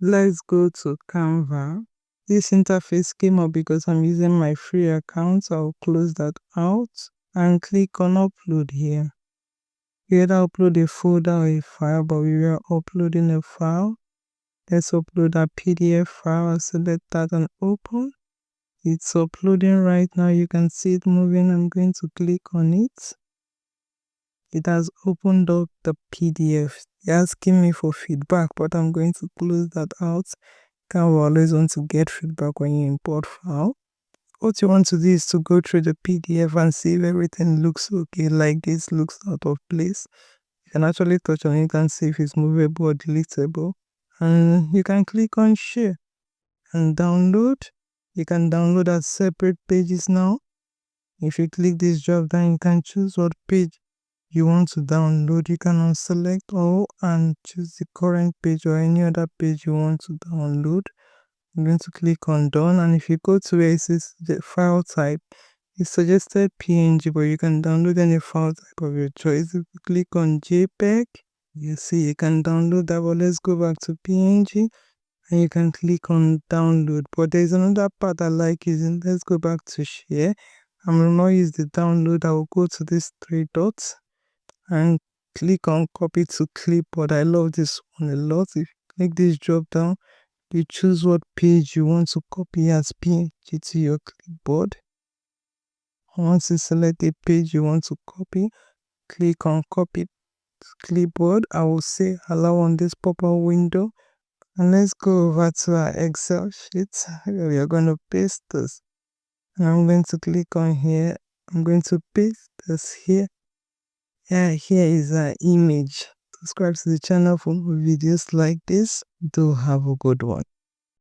Let's go to Canva. This interface came up because I'm using my free account, so I'll close that out and click on upload here. You either upload a folder or a file, but we are uploading a file. Let's upload a PDF file. I'll select that and open. It's uploading right now. You can see it moving. I'm going to click on it. It has opened up the PDF. It's asking me for feedback, but I'm going to close that out. Canva always want to get feedback when you import file. What you want to do is to go through the PDF and see if everything looks okay, like this looks out of place. You can actually touch on it and see if it's movable or deletable. And you can click on share and download. You can download as separate pages now. If you click this drop down, you can choose what page you want to download. You can unselect all and choose the current page or any other page you want to download. I'm going to click on done, and if you go to where it says the file type, it suggested PNG, but you can download any file type of your choice. If you click on JPEG, you see you can download that, but let's go back to PNG and you can click on download. But there's another part I like using. Let's go back to share. I will not use the download. I will go to these three dots and click on copy to clipboard. I love this one a lot. If you click this drop down, you choose what page you want to copy as PNG to your clipboard. Once you select a page you want to copy, click on copy to clipboard. I will say allow on this pop-up window. And let's go over to our Excel sheet. We are going to paste this. And I'm going to click on here. I'm going to paste this here. Here is our image. Subscribe to the channel for more videos like this. Do have a good one.